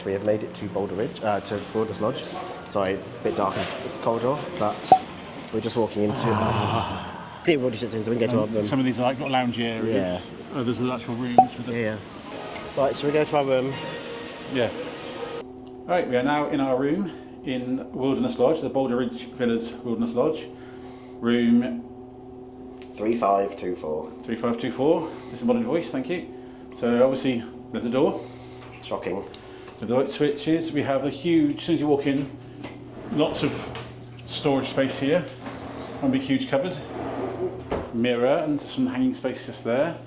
we have made it to Boulder Ridge, to Boulder Lodge. Sorry, a bit dark in the corridor, but we're just walking into. We've already checked in, so we can go to our room. Some of these are like got lounge areas. Yeah. Others are actual rooms. With Yeah. Right, so we go to our room. Yeah. Right, we are now in our room in Wilderness Lodge, the Boulder Ridge Villas Wilderness Lodge, room 3524. 3524. This is modern voice, thank you. So obviously there's a door. Shocking. With the light switches, we have a huge, as soon as you walk in, lots of storage space here. One big huge cupboard, mirror and some hanging space just there.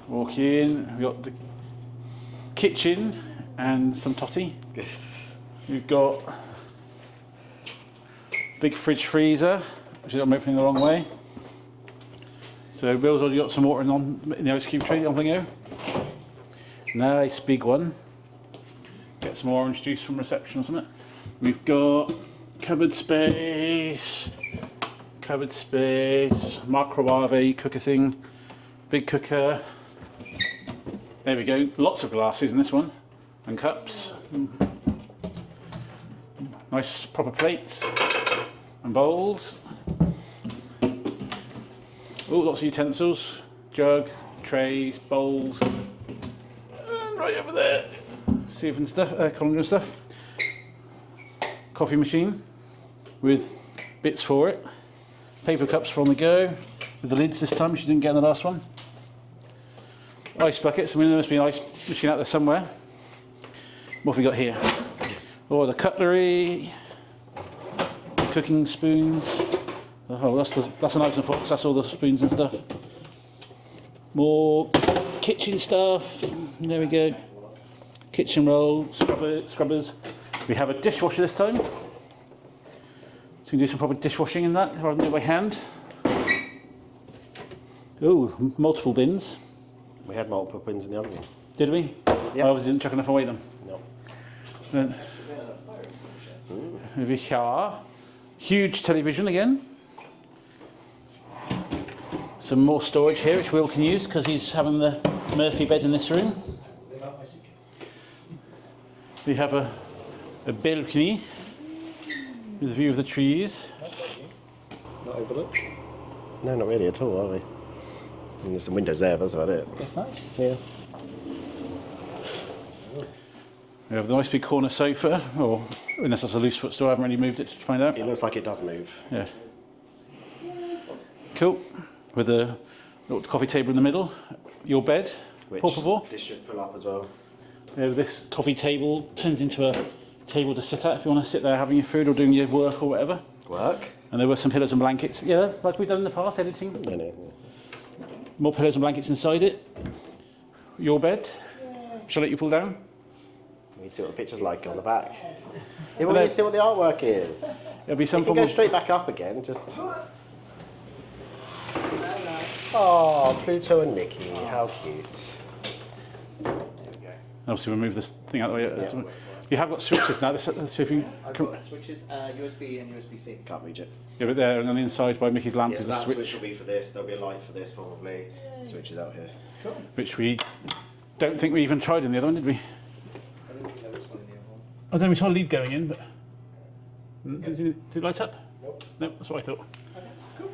Walk in, we've got the kitchen and some totty. We've got big fridge freezer, which I'm opening the wrong way. So Bill's already got some water in the ice cube tray on the go. Nice big one. Get some orange juice from reception or something. We've got cupboard space, microwave cooker thing, big cooker. There we go, lots of glasses in this one, and cups. Nice proper plates and bowls. Oh, lots of utensils, jug, trays, bowls. And right over there, sieve stuff, colander and stuff. Coffee machine with bits for it. Paper cups for on the go, with the lids this time, which you didn't get in the last one. Ice buckets, I mean there must be an ice machine out there somewhere. What have we got here? Oh, the cutlery, cooking spoons. Oh, that's the knives and forks, that's all the spoons and stuff. More kitchen stuff, there we go. Kitchen roll, scrubbers. We have a dishwasher this time. So we can do some proper dishwashing in that, rather than do it by hand. Oh, multiple bins. We had multiple bins in the other one. Did we? Yep. I obviously didn't chuck enough away then. No. Then we have huge television again. Some more storage here, which Will can use because he's having the Murphy bed in this room. We have a balcony with a view of the trees. Not overlooked? No, not really at all, are we? And there's some windows there, but that's about it. That's nice. Yeah. We have the nice big corner sofa, or unless that's a loose footstool, I haven't really moved it to find out. It looks like it does move. Yeah. Cool. With a little coffee table in the middle. Your bed, Which portable. this should pull up as well. Yeah, this coffee table turns into a table to sit at if you want to sit there having your food or doing your work or whatever. Work? And there were some pillows and blankets. Yeah, like we've done in the past, editing. No. More pillows and blankets inside it. Your bed. Shall I let you pull down? We need to see what the picture's like on the back. Yeah, we need to see what the artwork is. There'll be some You can form go straight back up again, just... Oh, Pluto and Mickey, how cute. Obviously we'll move this thing out of the way. Yeah. You have got switches now. So if you I've got switches, USB and USB-C. Can't reach it. yeah, but there and on the inside by Mickey's lamp Yeah, so is a that switch, switch will be for this, there'll be a light for this probably. Switches out here. Cool. which we don't think we even tried in the other one, did we? I didn't think there was one in the other one. I don't know, we saw a lead going in, but did it light up? Nope. No, that's what I thought. Okay, cool.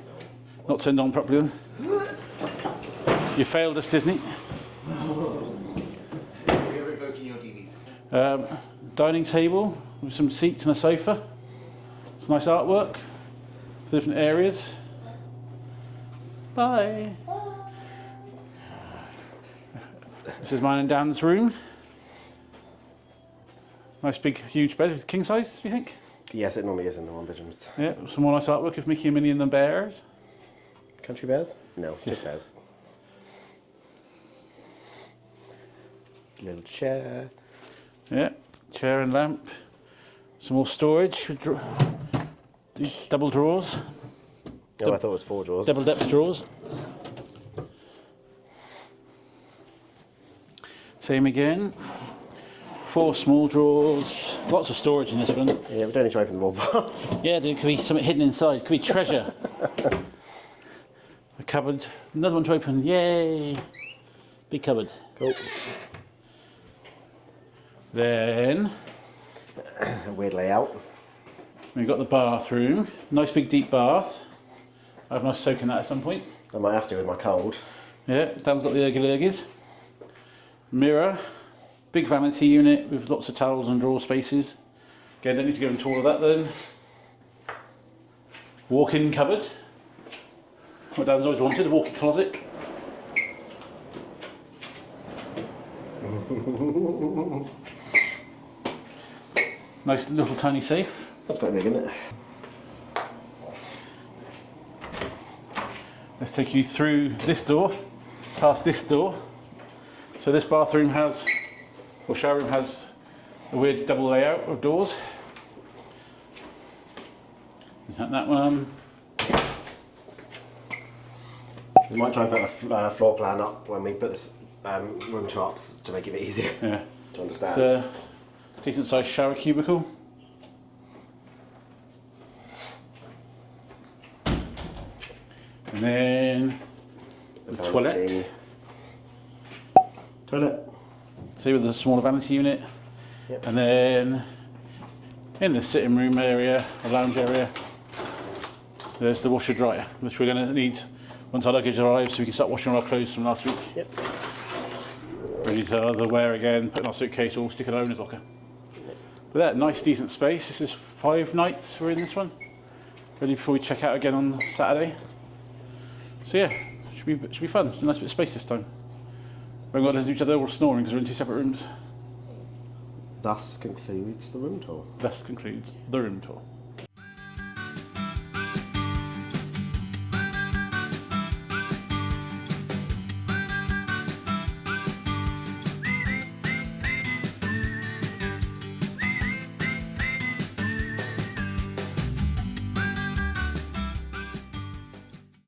Not turned on properly then. You failed us, Disney. We're revoking your DVs. Dining table with some seats and a sofa. It's nice artwork for different areas. Bye. This is mine and Dan's room. Nice big huge bed, king size, do you think? Yes, it normally is in the one bedrooms. Yeah, some more nice artwork of Mickey and Minnie and the bears. Country bears? No, just bears. Little chair. Yeah, chair and lamp. Some more storage. Double drawers. Oh, I thought it was 4 drawers. Double depth drawers. Same again. 4 small drawers. Lots of storage in this one. Yeah, we don't need to open them all. Yeah, there could be something hidden inside. Could be treasure. A cupboard. Another one to open. Yay! Big cupboard. Cool. Then A weird layout. we've got the bathroom. Nice big deep bath. I have a nice soak in that at some point. I might have to with my cold. Yeah, Dan's got the ergy-lurgies. Mirror. Big vanity unit with lots of towels and drawer spaces. Again, don't need to go into all of that then. Walk-in cupboard. What Dan's always wanted, a walk-in closet. Nice little tiny safe. That's quite big, isn't it? Let's take you through this door, past this door. So this bathroom has, or shower room has, a weird double layout of doors. And that one. We might try and put a floor plan up when we put this room charts to make it a bit easier Yeah. to understand. It's a decent sized shower cubicle. And then the toilet. Toilet. See, with the smaller vanity unit. Yep. And then in the sitting room area, the lounge area, there's the washer dryer, which we're going to need once our luggage arrives so we can start washing our clothes from last week. Yep. Ready to either wear again, put in our suitcase or stick in our owner's locker. But that nice decent space. This is 5 nights we're in this one. Ready before we check out again on Saturday. So yeah, should be fun. It's a nice bit of space this time. We haven't got to listen to each other or snoring because we're in 2 separate rooms. Thus concludes the room tour. Thus concludes the room tour.